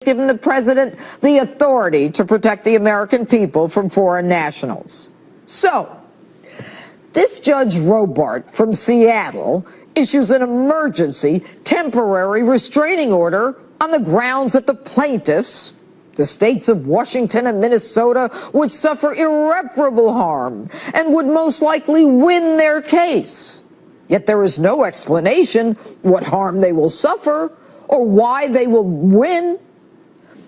given the president the authority to protect the American people from foreign nationals. So, this Judge Robart from Seattle issues an emergency temporary restraining order on the grounds that the plaintiffs, the states of Washington and Minnesota, would suffer irreparable harm and would most likely win their case. Yet there is no explanation what harm they will suffer or why they will win.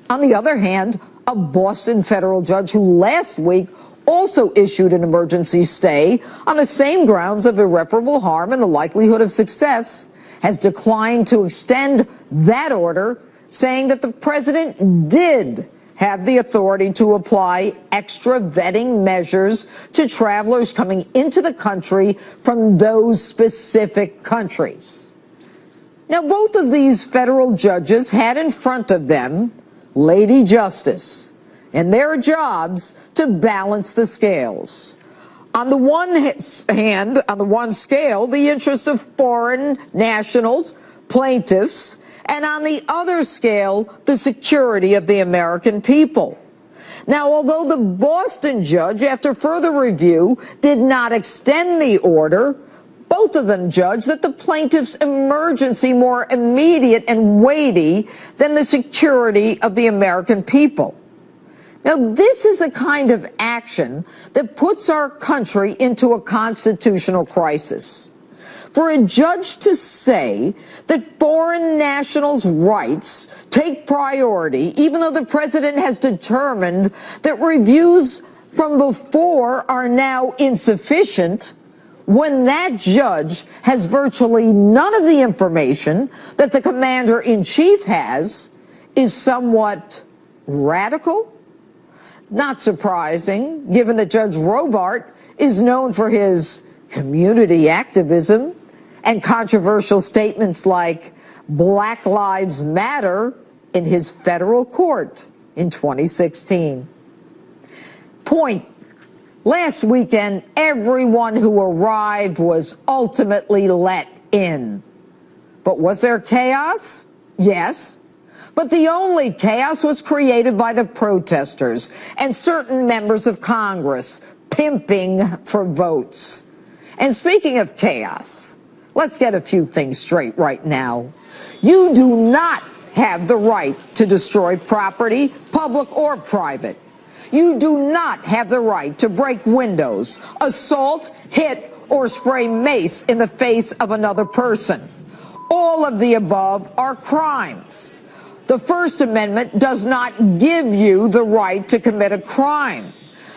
On the other hand, a Boston federal judge who last week also issued an emergency stay on the same grounds of irreparable harm and the likelihood of success has declined to extend that order, saying that the president did have the authority to apply extra vetting measures to travelers coming into the country from those specific countries. Now, both of these federal judges had in front of them Lady Justice and their jobs to balance the scales. On the one hand, on the one scale, the interests of foreign nationals, plaintiffs, and on the other scale, the security of the American people. Now, although the Boston judge, after further review, did not extend the order, both of them judged that the plaintiff's emergency more immediate and weighty than the security of the American people. Now, this is a kind of action that puts our country into a constitutional crisis. For a judge to say that foreign nationals' rights take priority, even though the president has determined that reviews from before are now insufficient, when that judge has virtually none of the information that the commander-in-chief has, is somewhat radical. Not surprising, given that Judge Robart is known for his community activism and controversial statements like Black Lives Matter in his federal court in 2016. Point: last weekend, everyone who arrived was ultimately let in. But was there chaos? Yes. But the only chaos was created by the protesters and certain members of Congress pimping for votes. And speaking of chaos, let's get a few things straight right now. You do not have the right to destroy property, public or private. You do not have the right to break windows, assault, hit, or spray mace in the face of another person. All of the above are crimes. The First Amendment does not give you the right to commit a crime.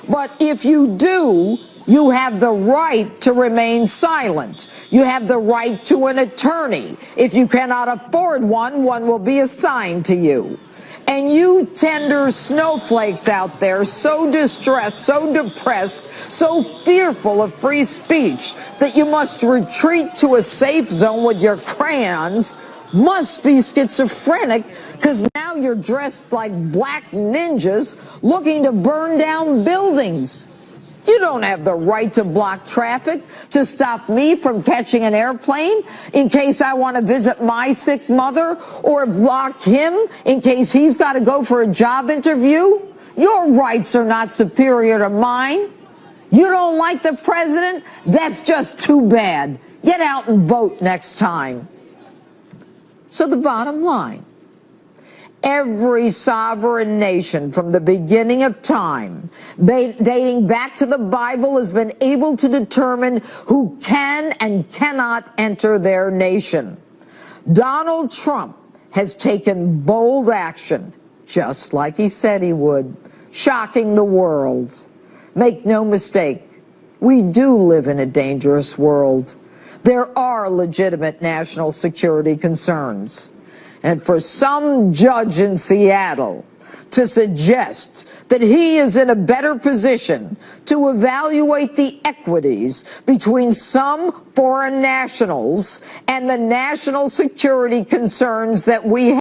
But if you do, you have the right to remain silent. You have the right to an attorney. If you cannot afford one, one will be assigned to you. And you tender snowflakes out there, so distressed, so depressed, so fearful of free speech that you must retreat to a safe zone with your crayons, must be schizophrenic, because now you're dressed like black ninjas looking to burn down buildings. You don't have the right to block traffic, to stop me from catching an airplane in case I want to visit my sick mother, or block him in case he's got to go for a job interview. Your rights are not superior to mine. You don't like the president? That's just too bad. Get out and vote next time. So the bottom line, every sovereign nation from the beginning of time, dating back to the Bible, has been able to determine who can and cannot enter their nation. Donald Trump has taken bold action, just like he said he would, shocking the world. Make no mistake, we do live in a dangerous world. There are legitimate national security concerns. And for some judge in Seattle to suggest that he is in a better position to evaluate the equities between some foreign nationals and the national security concerns that we have